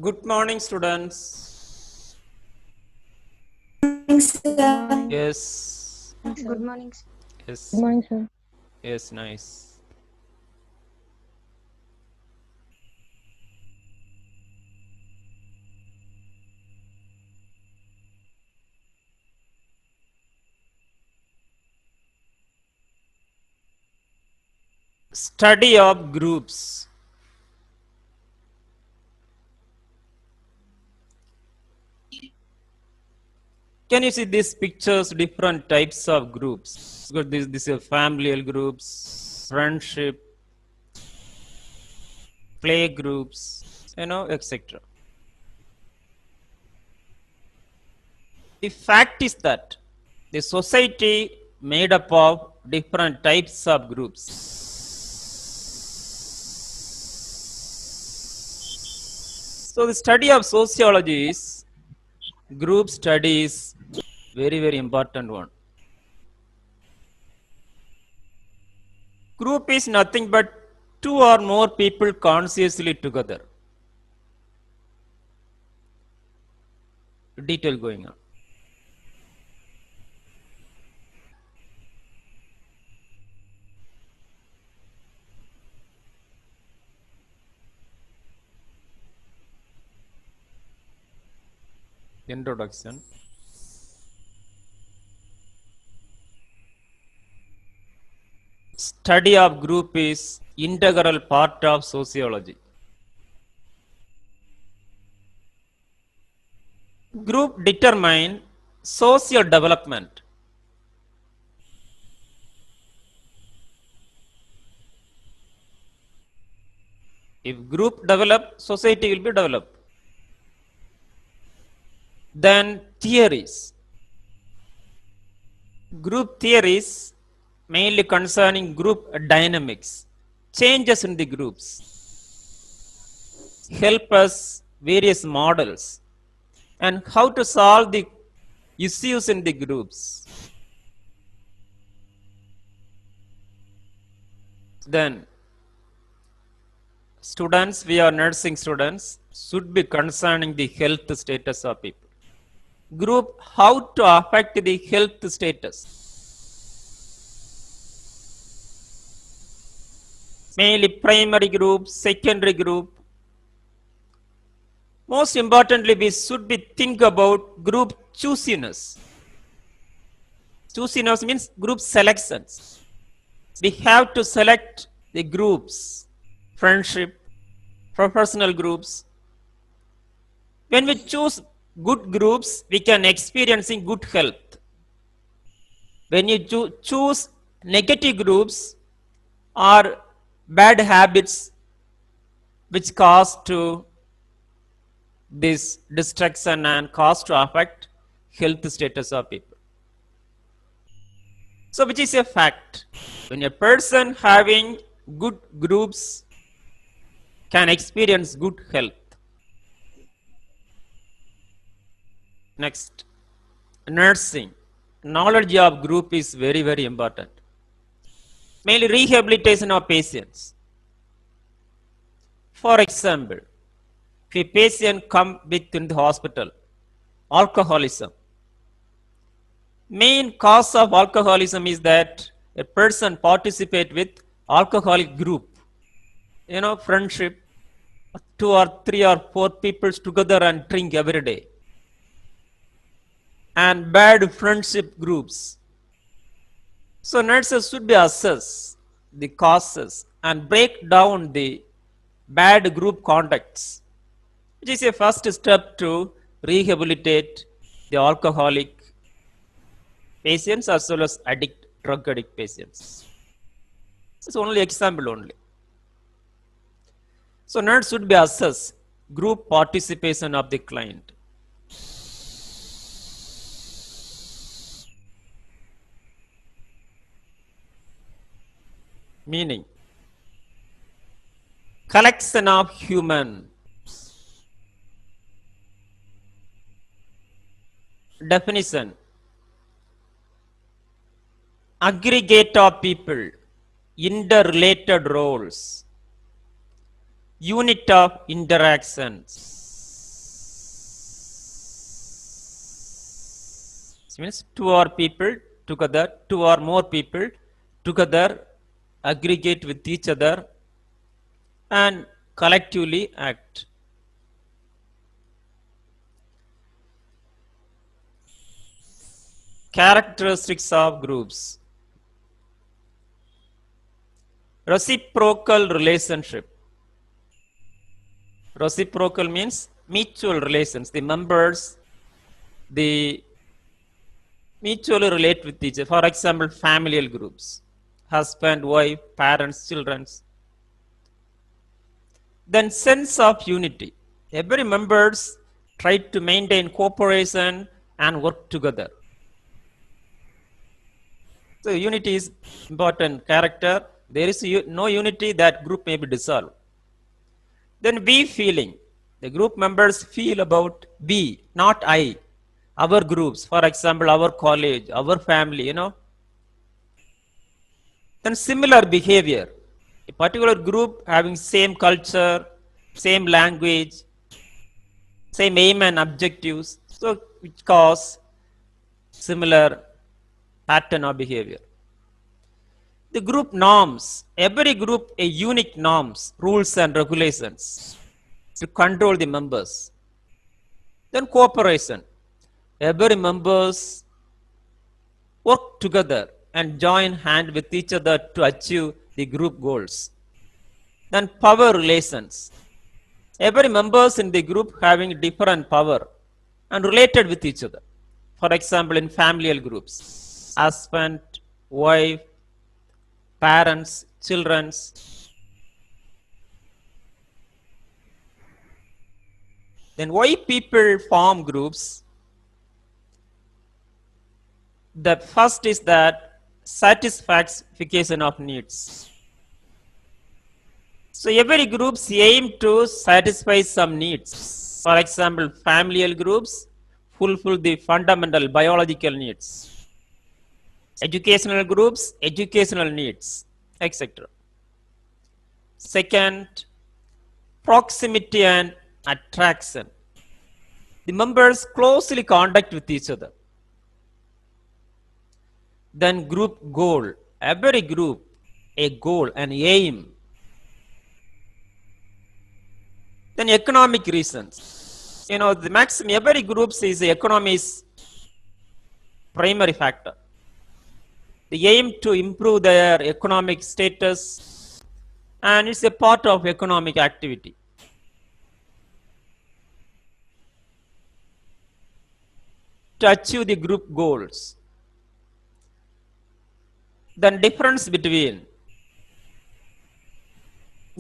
Good morning, students. Morning, sir. Yes, Good morning, sir. Good yes, morning, sir. yes, nice. Study of groups. Can you see these pictures? Different types of groups. Because this is familial groups, friendship, play groups, etc. The fact is that the society made up of different types of groups. So the study of sociology is group studies very important one. Group is nothing but two or more people consciously together. Detail going on. Introduction. Study of group is integral part of sociology. Group determine social development. If group develop, society will be developed. Then theories. Group theories mainly concerning group dynamics, changes in the groups, help us various models and how to solve the issues in the groups. Then students, we are nursing students, should be concerning the health status of people. Group, how to affect the health status. Mainly primary group, secondary group. Most importantly, we should be think about group choosiness. Choosiness means group selections. We have to select the groups, friendship, professional groups. When we choose good groups, we can experiencing good health. When you choose negative groups or bad habits which cause to this destruction and cause to affect health status of people. So which is a fact. When a person having good groups can experience good health. Next, nursing. Knowledge of group is very important. Mainly rehabilitation of patients. For example, if a patient come within the hospital, alcoholism. Main cause of alcoholism is that a person participate with alcoholic group. Friendship, two or three or four people together and drink every day. And bad friendship groups. So nurses should be assess the causes and break down the bad group contacts, which is a first step to rehabilitate the alcoholic patients as well as drug addict patients. It's only example only. So nurse should be assess group participation of the client. Meaning, collection of human. Definition, aggregate of people, interrelated roles, unit of interactions. It means two or people together, two or more people together aggregate with each other and collectively act. Characteristics of groups. Reciprocal relationship. Reciprocal means mutual relations. The members, the mutually relate with each other. For example, familial groups, husband, wife, parents, children. Then sense of unity. Every members try to maintain cooperation and work together. So unity is important character. There is no unity, that group may be dissolved. Then we feeling. The group members feel about we, not I. Our groups, for example, our college, our family. Then similar behavior. A particular group having same culture, same language, same aim and objectives, so which cause similar pattern of behavior. The group norms. Every group a unique norms, rules and regulations to control the members. Then cooperation. Every members work together and join hand with each other to achieve the group goals. Then power relations. Every members in the group having different power and related with each other. For example, in familial groups, husband, wife, parents, children. Then why people form groups? The first is that satisfaction of needs. So every groups aim to satisfy some needs. For example, familial groups fulfill the fundamental biological needs. Educational groups, educational needs, etc. Second, proximity and attraction. The members closely contact with each other. Then group goal. Every group, a goal, an aim. Then economic reasons. The maximum, every group says the economy is primary factor. They aim to improve their economic status and it's a part of economic activity. To achieve the group goals. Then difference between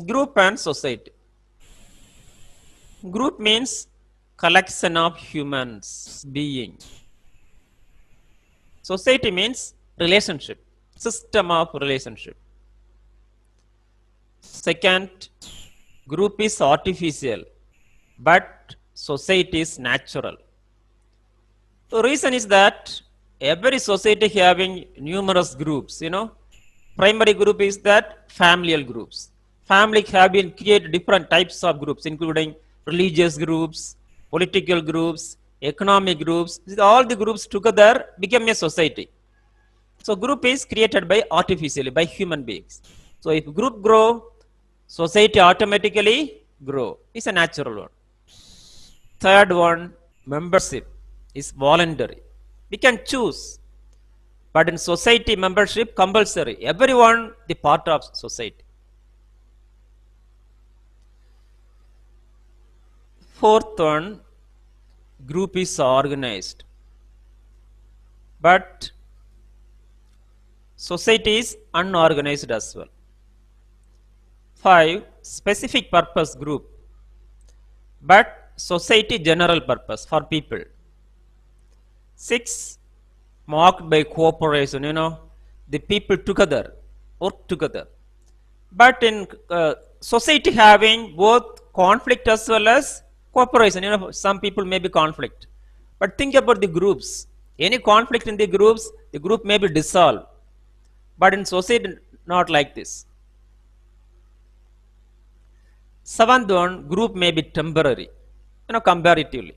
group and society. Group means collection of humans, being. Society means relationship, system of relationship. Second, group is artificial, but society is natural. The reason is that every society having numerous groups, primary group is that familial groups. Family have been created different types of groups, including religious groups, political groups, economic groups. All the groups together become a society. So group is created by artificially, by human beings. So if group grow, society automatically grow. It's a natural one. Third one, membership is voluntary. We can choose. But in society, membership compulsory. Everyone the part of society. Fourth one, group is organized. But society is unorganized as well. 5, specific purpose group. But society general purpose for people. 6, marked by cooperation, the people together, work together. But in society having both conflict as well as cooperation, some people may be conflict. But think about the groups. Any conflict in the group may be dissolved. But in society, not like this. Seventh one, group may be temporary, comparatively.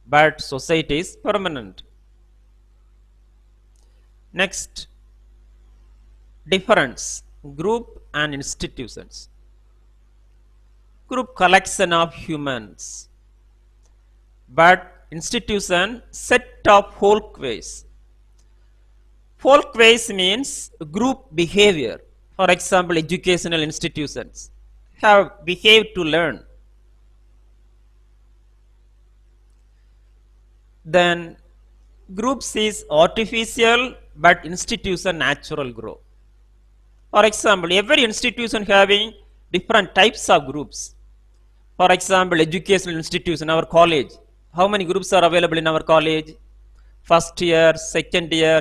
But society is permanent. Next, difference group and institutions. Group collection of humans, but institution set of folkways. Folkways means group behavior. For example, educational institutions have behaved to learn. Then groups is artificial but institution natural grow. For example, every institution having different types of groups. For example, educational institution, our college. How many groups are available in our college? First year, second year,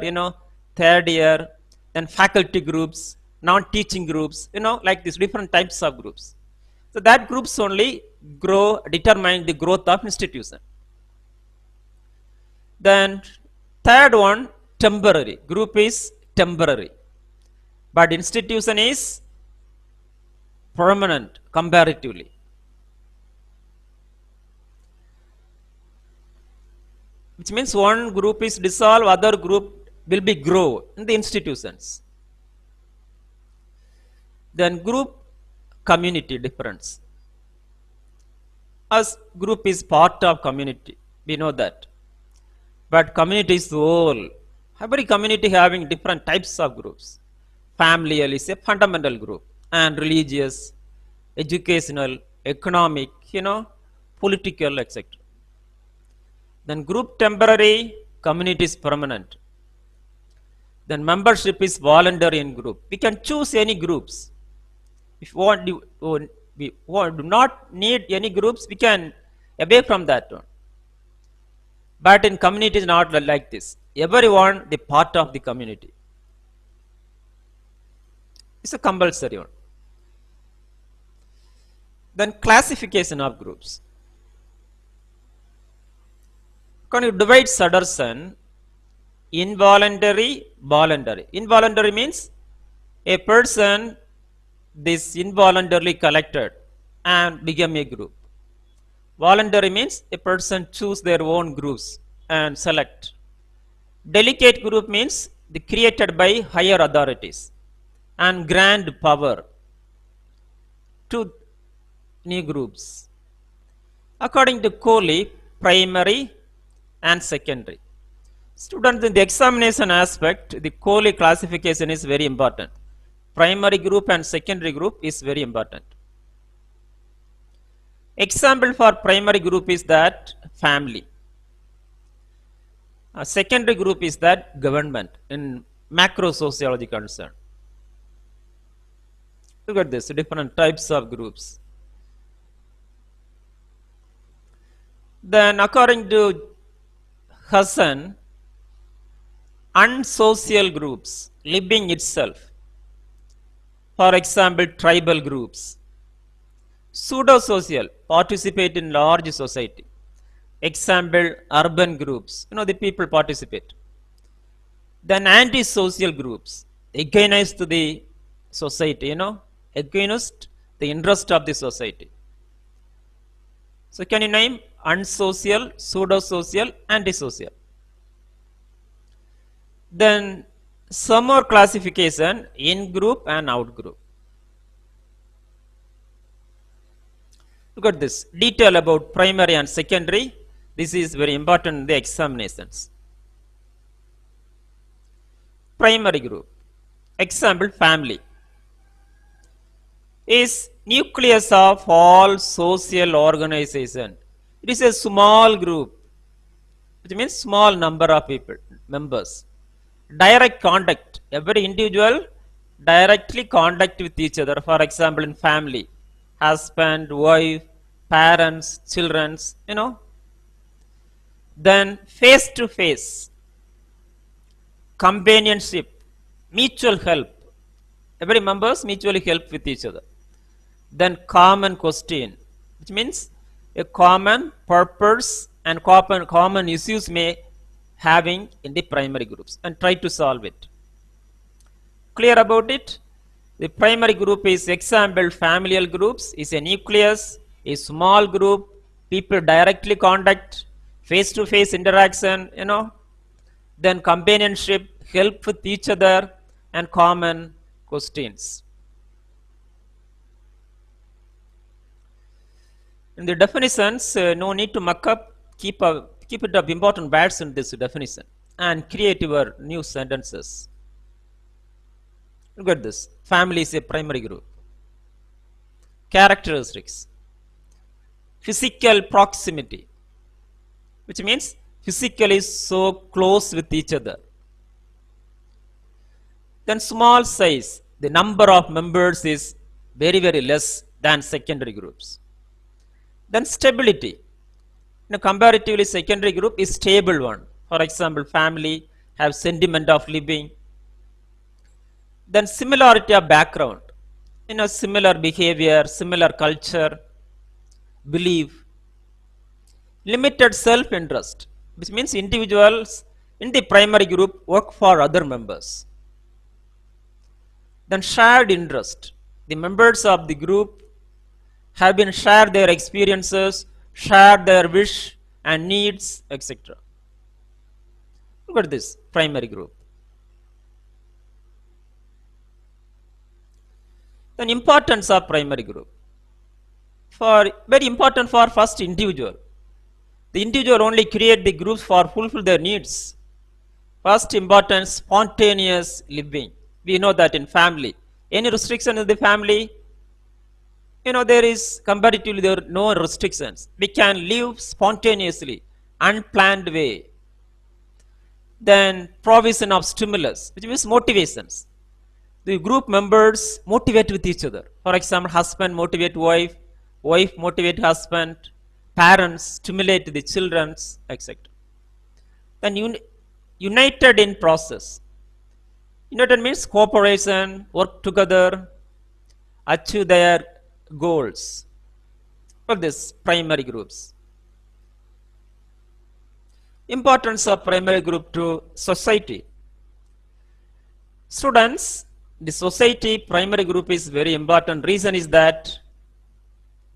third year, then faculty groups, non-teaching groups, like these different types of groups. So that groups only determine the growth of institution. Then third one, temporary. Group is temporary, but institution is permanent comparatively. Which means one group is dissolved, other group will be grow in the institutions. Then group community difference. As group is part of community, we know that. But community is whole. Every community having different types of groups. Familial is a fundamental group, and religious, educational, economic, political, etc. Then group temporary, community is permanent. Then membership is voluntary in group. We can choose any groups. If we do not need any groups, we can away from that one. But in community is not like this. Everyone the part of the community. It's a compulsory one. Then classification of groups. Can you divide Sutterson involuntary, voluntary? Involuntary means a person this involuntarily collected and become a group. Voluntary means a person choose their own groups and select. Delegate group means the created by higher authorities and grant power to new groups. According to Coley, primary and secondary. Students, in the examination aspect, the Coley classification is very important. Primary group and secondary group is very important. Example for primary group is that family. A secondary group is that government in macro sociology concern. Look at this, different types of groups. Then according to Hassan, unsocial groups living itself. For example, tribal groups. Pseudo-social participate in large society. Example, urban groups. The people participate. Then anti-social groups against the society, against the interest of the society. So can you name unsocial, pseudo-social, antisocial? Then some more classification in group and out group. Look at this detail about primary and secondary. This is very important in the examinations. Primary group. Example, family is nucleus of all social organization. It is a small group, which means small number of people, members. Direct contact, every individual directly contact with each other. For example, in family, husband, wife, parents, children, Then face to face, companionship, mutual help. Every members mutually help with each other. Then common question, which means a common purpose and common issues may having in the primary groups and try to solve it. Clear about it? The primary group is example familial groups is a nucleus, a small group, people directly contact, face to face interaction, Then companionship, help with each other, and common questions. In the definitions, no need to muck up, keep it up important words in this definition and create your new sentences. Look at this. Family is a primary group. Characteristics. Physical proximity, which means physically so close with each other. Then small size, the number of members is very, very less than secondary groups. Then stability. Comparatively, secondary group is stable one. For example, family have sentiment of living. Then similarity of background. Similar behavior, similar culture, belief. Limited self-interest, which means individuals in the primary group work for other members. Then shared interest. The members of the group have been shared their experiences, shared their wish and needs, etc. Look at this primary group. Then importance of primary group. Very important for first individual. The individual only create the groups for fulfill their needs. First importance, spontaneous living. We know that in family. Any restriction in the family, there is comparatively there are no restrictions. We can live spontaneously, unplanned way. Then provision of stimulus, which means motivations. The group members motivate with each other. For example, husband motivate wife, wife motivate husband, parents stimulate the children, etc. Then united in process. United means cooperation, work together, achieve their goals. For this primary groups. Importance of primary group to society. Students, the society primary group is very important. Reason is that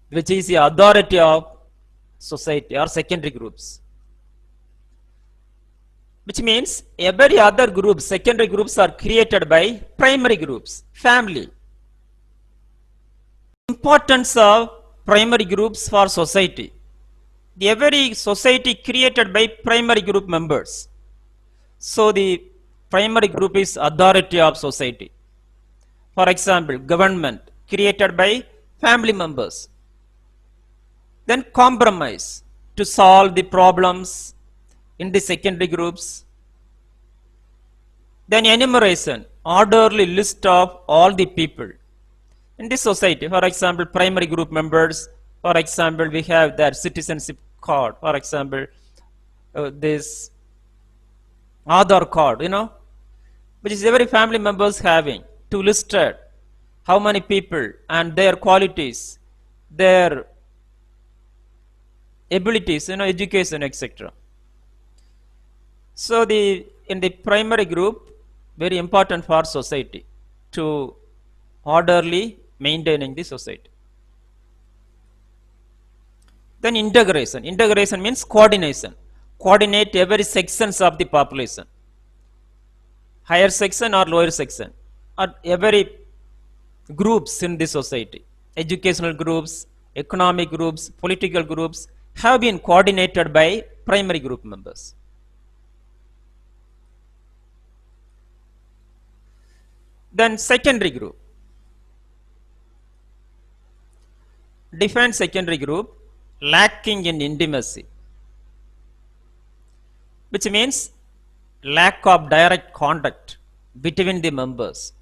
which is the authority of society or secondary groups. Which means every other group, secondary groups are created by primary groups, family. Importance of primary groups for society. Every society created by primary group members. So the primary group is authority of society. For example, government created by family members. Then compromise to solve the problems in the secondary groups. Then enumeration, orderly list of all the people in the society. For example, primary group members. For example, we have their citizenship card. For example, this Aadhaar card, which is every family members having to listed how many people and their qualities, their abilities, education, etc. So in the primary group, very important for society to orderly maintaining the society. Then integration. Integration means coordination. Coordinate every sections of the population. Higher section or lower section. Or every groups in the society. Educational groups, economic groups, political groups have been coordinated by primary group members. Then secondary group. Define secondary group, lacking in intimacy, which means lack of direct contact between the members.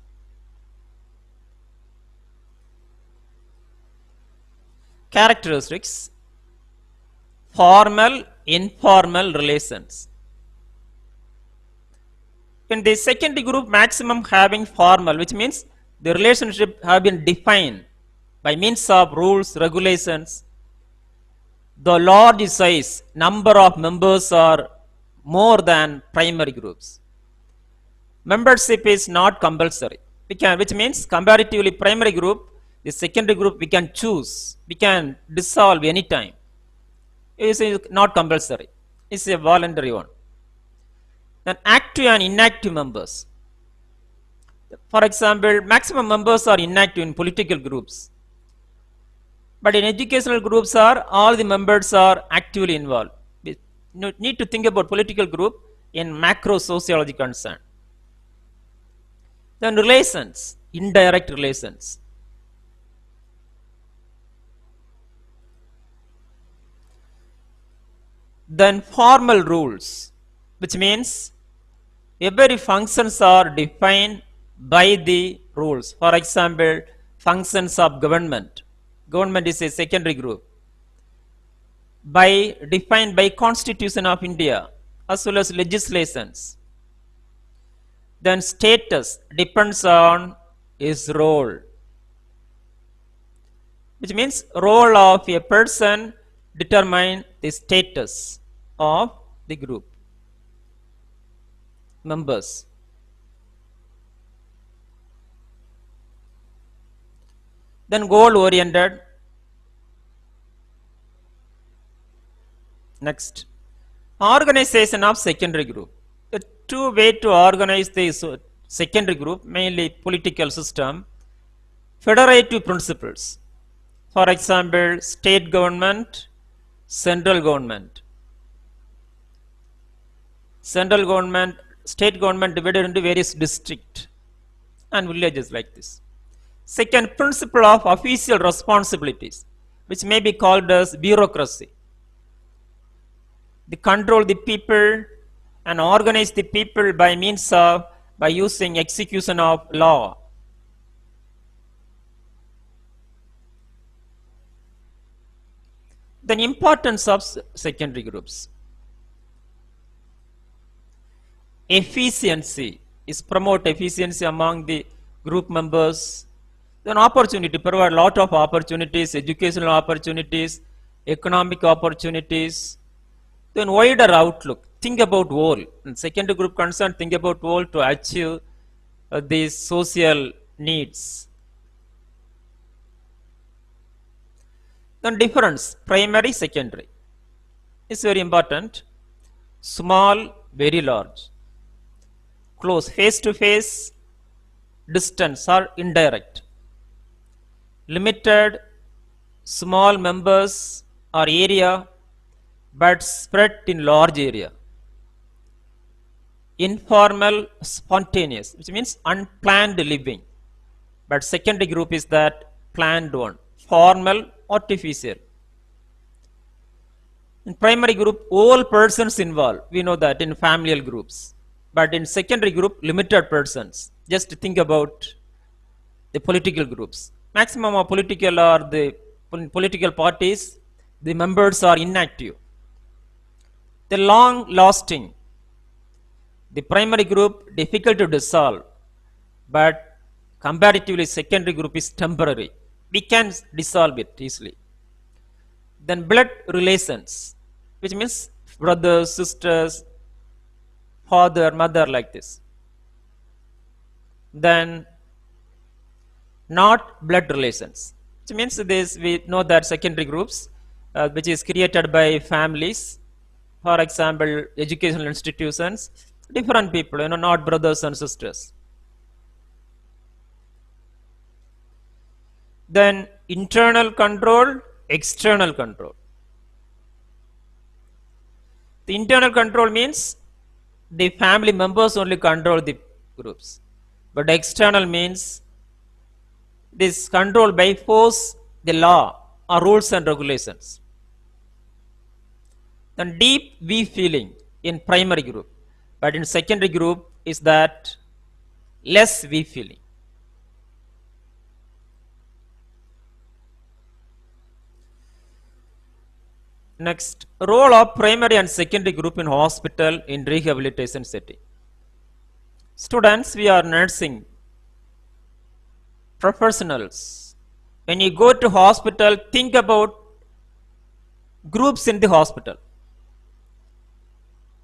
Characteristics, formal, informal relations. In the secondary group, maximum having formal, which means the relationship have been defined by means of rules, regulations. The large size, number of members are more than primary groups. Membership is not compulsory. Which means comparatively primary group, the secondary group we can choose, we can dissolve anytime. It is not compulsory. It's a voluntary one. Then active and inactive members. For example, maximum members are inactive in political groups. But in educational groups are all the members are actively involved. We need to think about political group in macro sociology concern. Then relations, indirect relations. Then formal rules, which means every functions are defined by the rules. For example, functions of government. Government is a secondary group. Defined by Constitution of India as well as legislations. Then status depends on his role, which means role of a person determine the status of the group members. Then goal oriented. Next, organization of secondary group. The two way to organize the secondary group, mainly political system, federative principles. For example, state government, central government. Central government, state government divided into various districts and villages like this. Second, principle of official responsibilities, which may be called as bureaucracy. They control the people and organize the people by using execution of law. Then importance of secondary groups. Efficiency is promote efficiency among the group members. Then opportunity, provide lot of opportunities, educational opportunities, economic opportunities. Then wider outlook, think about whole. In secondary group concern, think about whole to achieve these social needs. Then difference, primary, secondary, is very important. Small, very large. Close, face to face, distance or indirect. Limited, small members or area, but spread in large area. Informal, spontaneous, which means unplanned living. But secondary group is that planned one. Formal, artificial. In primary group, all persons involved. We know that in familial groups. But in secondary group, limited persons. Just think about the political groups. Maximum of political parties, the members are inactive. The long lasting, the primary group difficult to dissolve, but comparatively secondary group is temporary. We can dissolve it easily. Then blood relations, which means brothers, sisters, father, mother, like this. Then not blood relations, which means this we know that secondary groups, which is created by families, for example, educational institutions, different people, not brothers and sisters. Then internal control, external control. The internal control means the family members only control the groups, but external means this control by force, the law or rules and regulations. Then deep we feeling in primary group, but in secondary group is that less we feeling. Next, role of primary and secondary group in hospital in rehabilitation setting. Students, we are nursing professionals. When you go to hospital, think about groups in the hospital,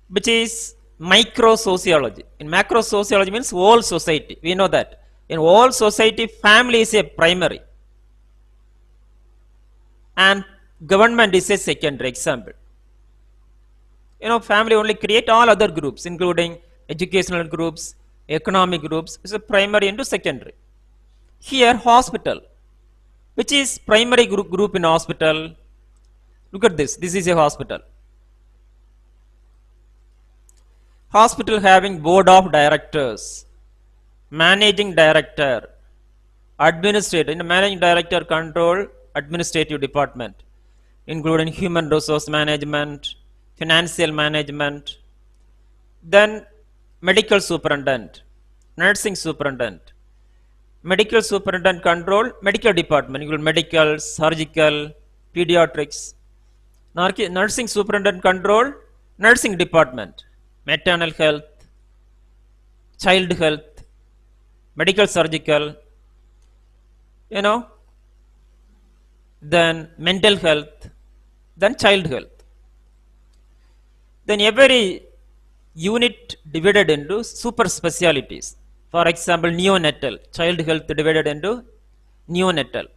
which is micro sociology. In macro sociology means whole society. We know that in whole society, family is a primary and government is a secondary. Example, family only create all other groups, including educational groups, economic groups is a primary into secondary. Here hospital, which is primary group in hospital. Look at this. This is a hospital. Hospital having board of directors, managing director, administrator. In the managing director control administrative department, including human resource management, financial management, then medical superintendent, nursing superintendent. Medical superintendent control medical department, including medical, surgical, pediatrics. Nursing superintendent control nursing department, maternal health, child health, medical surgical, you know, then mental health, then child health. Then every unit divided into super specialities. For example, neonatal, child health divided into neonatal.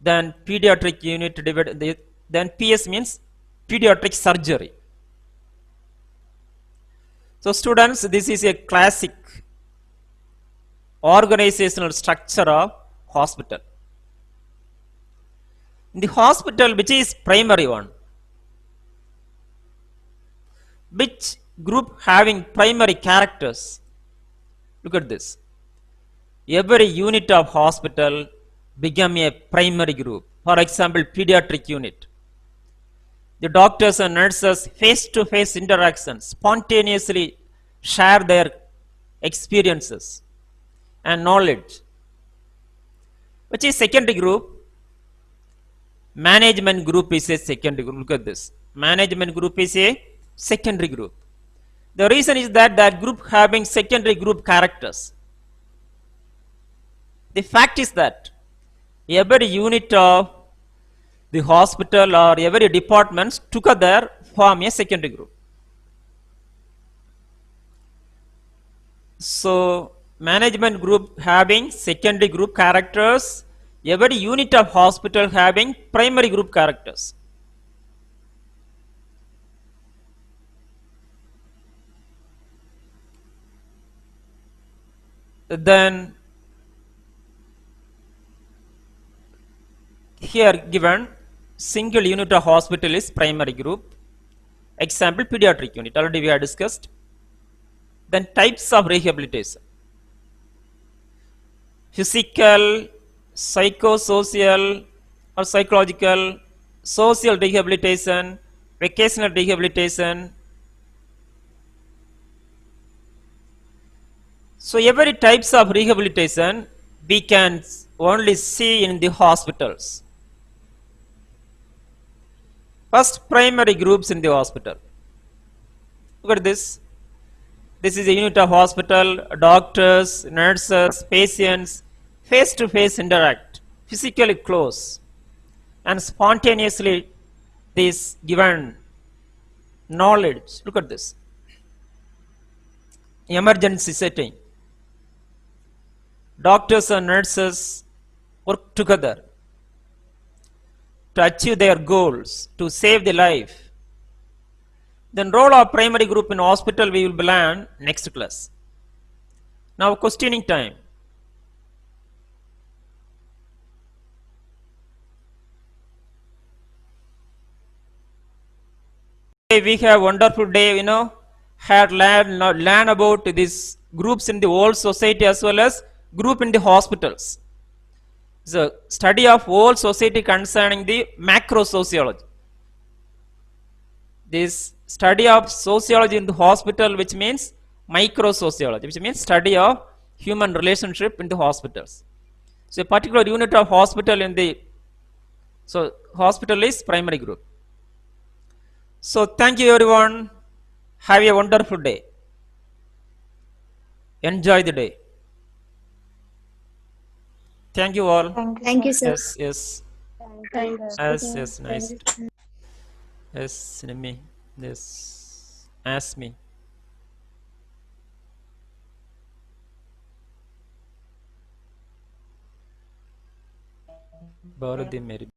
Then pediatric unit divided, then PS means pediatric surgery. So students, this is a classic organizational structure of hospital. In the hospital, which is primary one, which group having primary characters? Look at this. Every unit of hospital become a primary group. For example, pediatric unit. The doctors and nurses face-to-face interactions spontaneously share their experiences and knowledge. Which is secondary group? Management group is a secondary group. Look at this. Management group is a secondary group. The reason is that that group having secondary group characters. The fact is that every unit of the hospital or every department together form a secondary group. So management group having secondary group characters, every unit of hospital having primary group characters. Then here given single unit of hospital is primary group. Example, pediatric unit, already we have discussed. Then types of rehabilitation: physical, psychosocial or psychological, social rehabilitation, vocational rehabilitation. So every types of rehabilitation we can only see in the hospitals. First, primary groups in the hospital. Look at this. This is a unit of hospital. Doctors, nurses, patients face-to-face interact, physically close, and spontaneously this given knowledge. Look at this. Emergency setting. Doctors and nurses work together to achieve their goals, to save the life. Then role of primary group in hospital we will learn next class. Now questioning time. We have wonderful day, had learn about these groups in the whole society as well as group in the hospitals. The study of whole society concerning the macro sociology. This study of sociology in the hospital, which means micro sociology, which means study of human relationship in the hospitals. So a particular unit of hospital in the, so hospital is primary group. So thank you everyone. Have a wonderful day. Enjoy the day. Thank you all. Thank you, sir. Yes, yes. Yes, nice. Yes, me. Yes, ask me. Bharati Mary.